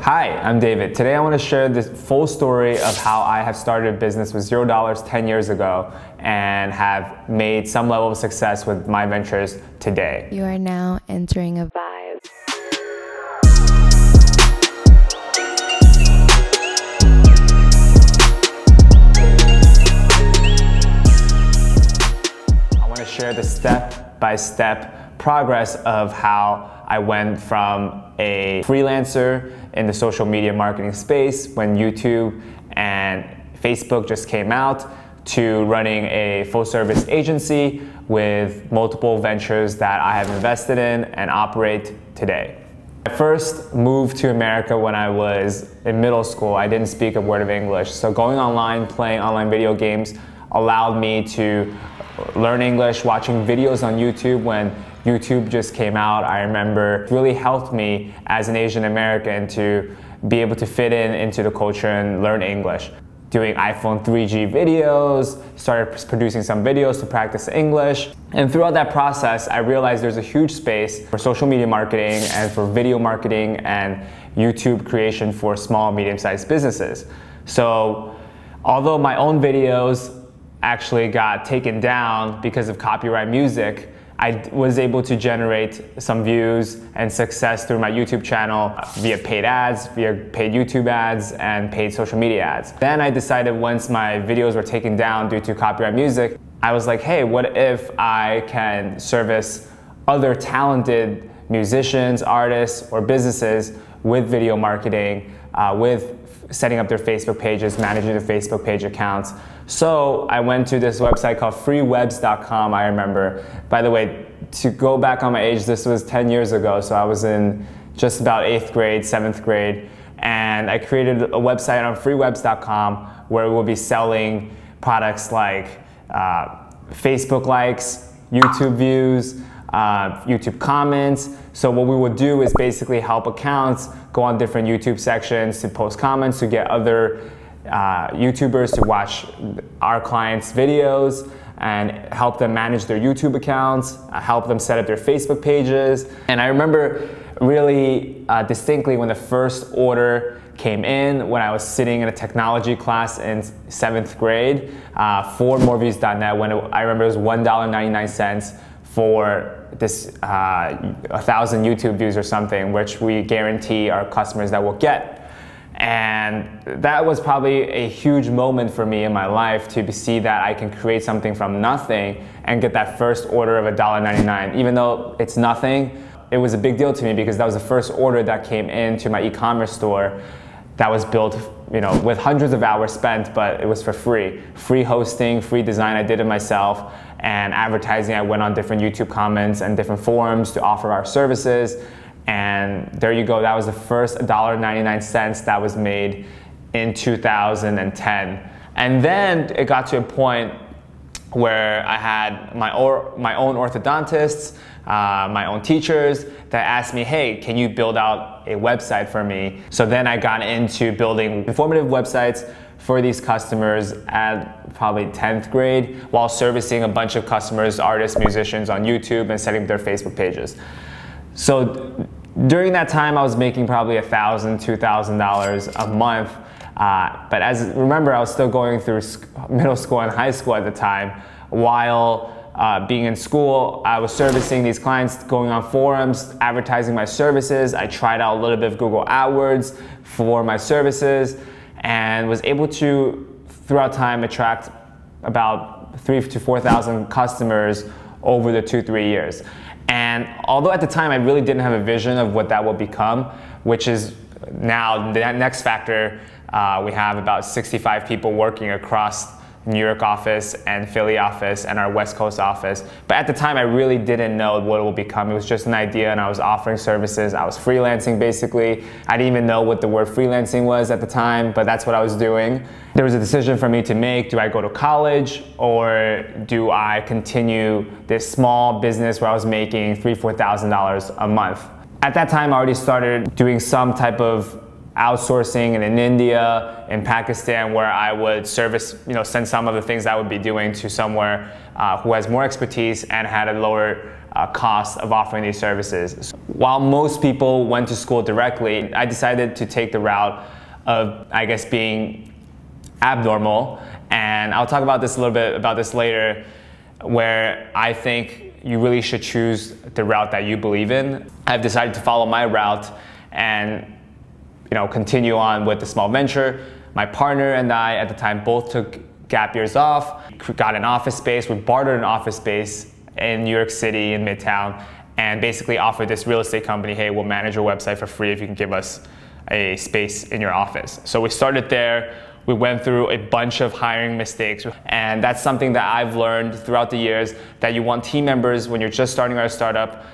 Hi, I'm David. Today I want to share the full story of how I have started a business with $0 10 years ago and have made some level of success with my ventures today. You are now entering a vibe. I want to share the step-by-step progress of how I went from a freelancer in the social media marketing space when YouTube and Facebook just came out to running a full-service agency with multiple ventures that I have invested in and operate today. I first moved to America when I was in middle school. I didn't speak a word of English, so going online, playing online video games allowed me to learn English, watching videos on YouTube when YouTube just came out. I remember it really helped me as an Asian American to be able to fit into the culture and learn English. Doing iPhone 3G videos, started producing some videos to practice English. And throughout that process, I realized there's a huge space for social media marketing and for video marketing and YouTube creation for small, medium-sized businesses. So although my own videos actually got taken down because of copyright music, I was able to generate some views and success through my YouTube channel via paid ads, via paid YouTube ads, and paid social media ads. Then I decided once my videos were taken down due to copyright music, I was like, hey, what if I can service other talented musicians, artists, or businesses with video marketing, with setting up their Facebook pages, managing their Facebook page accounts. So I went to this website called freewebs.com, I remember. By the way, to go back on my age, this was 10 years ago, so I was in just about 8th grade, 7th grade, and I created a website on freewebs.com where we'll be selling products like Facebook likes, YouTube views, YouTube comments. So what we would do is basically help accounts go on different YouTube sections to post comments, to get other YouTubers to watch our clients' videos and help them manage their YouTube accounts, help them set up their Facebook pages. And I remember really distinctly when the first order came in, when I was sitting in a technology class in 7th grade for moreviews.net, when I remember it was $1.99 for this 1,000 YouTube views or something, which we guarantee our customers that will get. And that was probably a huge moment for me in my life to see that I can create something from nothing and get that first order of $1.99. Even though it's nothing, it was a big deal to me because that was the first order that came into my e-commerce store that was built, with hundreds of hours spent, but it was for free. Free hosting, free design, I did it myself, and advertising, I went on different YouTube comments and different forums to offer our services. And there you go, that was the first $1.99 that was made in 2010. And then it got to a point where I had my own orthodontists, my own teachers that asked me, hey, can you build out a website for me? So then I got into building informative websites for these customers at probably 10th grade while servicing a bunch of customers, artists, musicians on YouTube and setting up their Facebook pages. So during that time, I was making probably $1,000, $2,000 a month. But remember, I was still going through middle school and high school at the time. While being in school, I was servicing these clients, going on forums, advertising my services. I tried out a little bit of Google AdWords for my services and was able to, throughout time, attract about 3,000 to 4,000 customers over the 2-3 years. And although at the time I really didn't have a vision of what that will become, which is now the next factor, we have about 65 people working across New York office and Philly office and our West Coast office. But at the time I really didn't know what it will become. It was just an idea and I was offering services. I was freelancing basically. I didn't even know what the word freelancing was at the time, but that's what I was doing. There was a decision for me to make. Do I go to college or do I continue this small business where I was making $3,000, $4,000 a month? At that time I already started doing some type of outsourcing in India, in Pakistan, where I would service, send some of the things I would be doing to somewhere who has more expertise and had a lower cost of offering these services. While most people went to school directly, I decided to take the route of, I guess, being abnormal. And I'll talk about this a little bit about this later, where I think you really should choose the route that you believe in. I've decided to follow my route and continue on with the small venture. My partner and I at the time both took gap years off, got an office space. We bartered an office space in New York City in Midtown and basically offered this real estate company, hey, we'll manage your website for free if you can give us a space in your office. So we started there. We went through a bunch of hiring mistakes, and that's something that I've learned throughout the years, that you want team members when you're just starting out a startup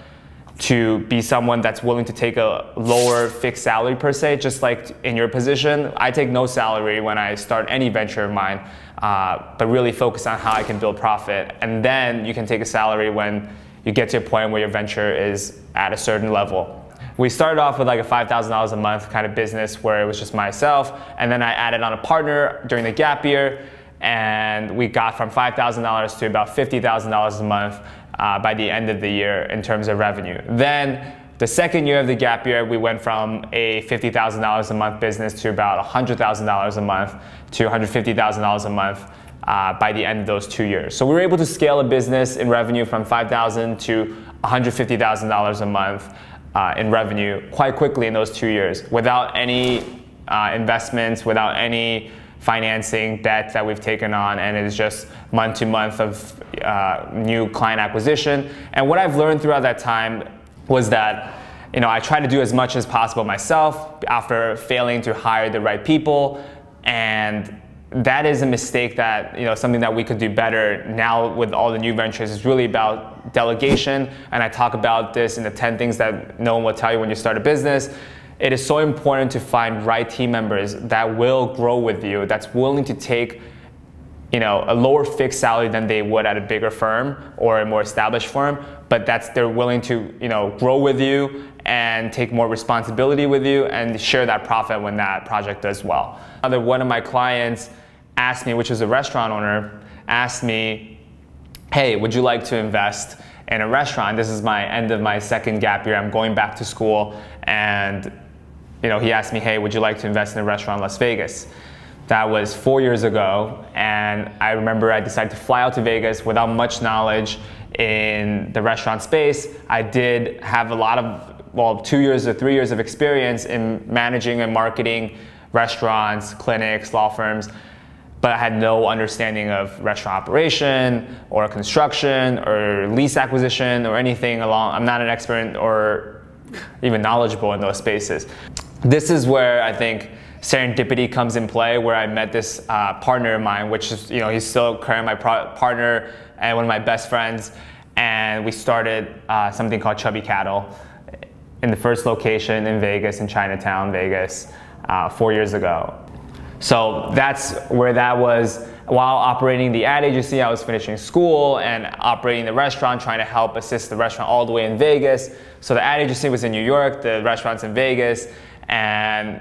to be someone that's willing to take a lower fixed salary per se. Just like in your position, I take no salary when I start any venture of mine, but really focus on how I can build profit. And then you can take a salary when you get to a point where your venture is at a certain level. We started off with like a $5,000 a month kind of business where it was just myself, and then I added on a partner during the gap year, and we got from $5,000 to about $50,000 a month by the end of the year in terms of revenue. Then the second year of the gap year, we went from a $50,000 a month business to about $100,000 a month to $150,000 a month by the end of those 2 years. So we were able to scale a business in revenue from $5,000 to $150,000 a month in revenue quite quickly in those 2 years without any investments, without any financing debt that we've taken on, and it is just month to month of new client acquisition. And what I've learned throughout that time was that I try to do as much as possible myself after failing to hire the right people, and that is a mistake that, something that we could do better now with all the new ventures. Is really about delegation, and I talk about this in the 10 things that no one will tell you when you start a business. It is so important to find right team members that will grow with you, that's willing to take a lower fixed salary than they would at a bigger firm or a more established firm, but they're willing to grow with you and take more responsibility with you and share that profit when that project does well. One of my clients asked me, which is a restaurant owner, asked me, hey, would you like to invest in a restaurant? This is my end of my second gap year. I'm going back to school, and he asked me, hey, would you like to invest in a restaurant in Las Vegas? That was 4 years ago, and I remember I decided to fly out to Vegas without much knowledge in the restaurant space. I did have 2 years or 3 years of experience in managing and marketing restaurants, clinics, law firms, but I had no understanding of restaurant operation or construction or lease acquisition or anything along. I'm not an expert or even knowledgeable in those spaces. This is where I think serendipity comes in play, where I met this partner of mine, which is, he's still currently my partner and one of my best friends, and we started something called Chubby Cattle in the first location in Vegas, in Chinatown, Vegas, 4 years ago. So that's where that was. While operating the ad agency, I was finishing school and operating the restaurant, trying to help assist the restaurant all the way in Vegas. So the ad agency was in New York, the restaurant's in Vegas, and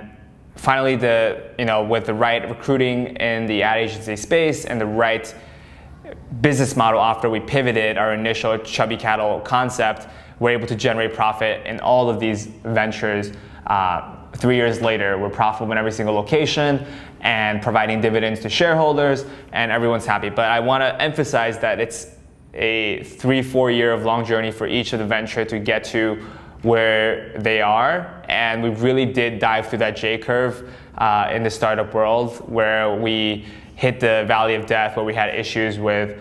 finally, with the right recruiting in the ad agency space and the right business model after we pivoted our initial Chubby Cattle concept, we're able to generate profit in all of these ventures. 3 years later, we're profitable in every single location and providing dividends to shareholders, and everyone's happy. But I want to emphasize that it's a 3-4 year of long journey for each of the venture to get to where they are, and we really did dive through that J-curve in the startup world, where we hit the valley of death, where we had issues with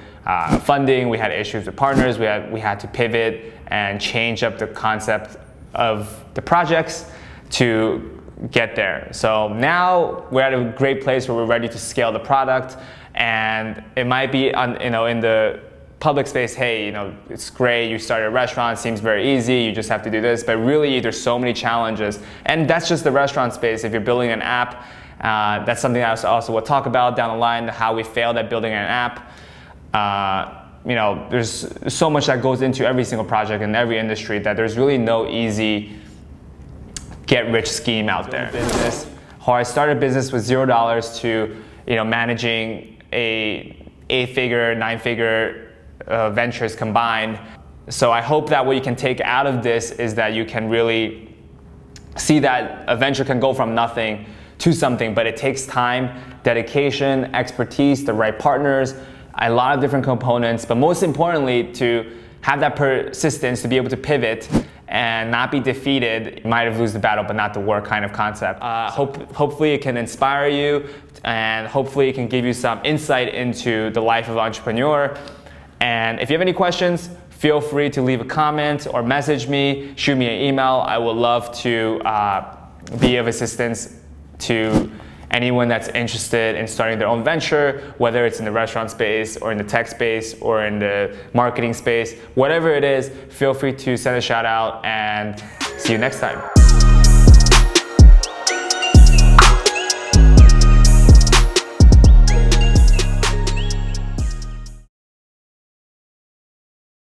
funding, we had issues with partners, we had to pivot and change up the concept of the projects to get there. So now we're at a great place where we're ready to scale the product, and it might be in the public space, hey, it's great, you started a restaurant, seems very easy, you just have to do this, but really there's so many challenges, and that's just the restaurant space. If you're building an app, that's something I also will talk about down the line, how we failed at building an app. There's so much that goes into every single project in every industry that there's really no easy get-rich scheme out there. How I started a business with $0 to managing a 8-figure, 9-figure ventures combined. So I hope that what you can take out of this is that you can really see that a venture can go from nothing to something, but it takes time, dedication, expertise, the right partners, a lot of different components, but most importantly, to have that persistence to be able to pivot and not be defeated. You might have lost the battle, but not the war kind of concept. Hopefully it can inspire you, and hopefully it can give you some insight into the life of an entrepreneur. And if you have any questions, feel free to leave a comment or message me, shoot me an email. I would love to be of assistance to anyone that's interested in starting their own venture, whether it's in the restaurant space or in the tech space or in the marketing space, whatever it is, feel free to send a shout out, and see you next time.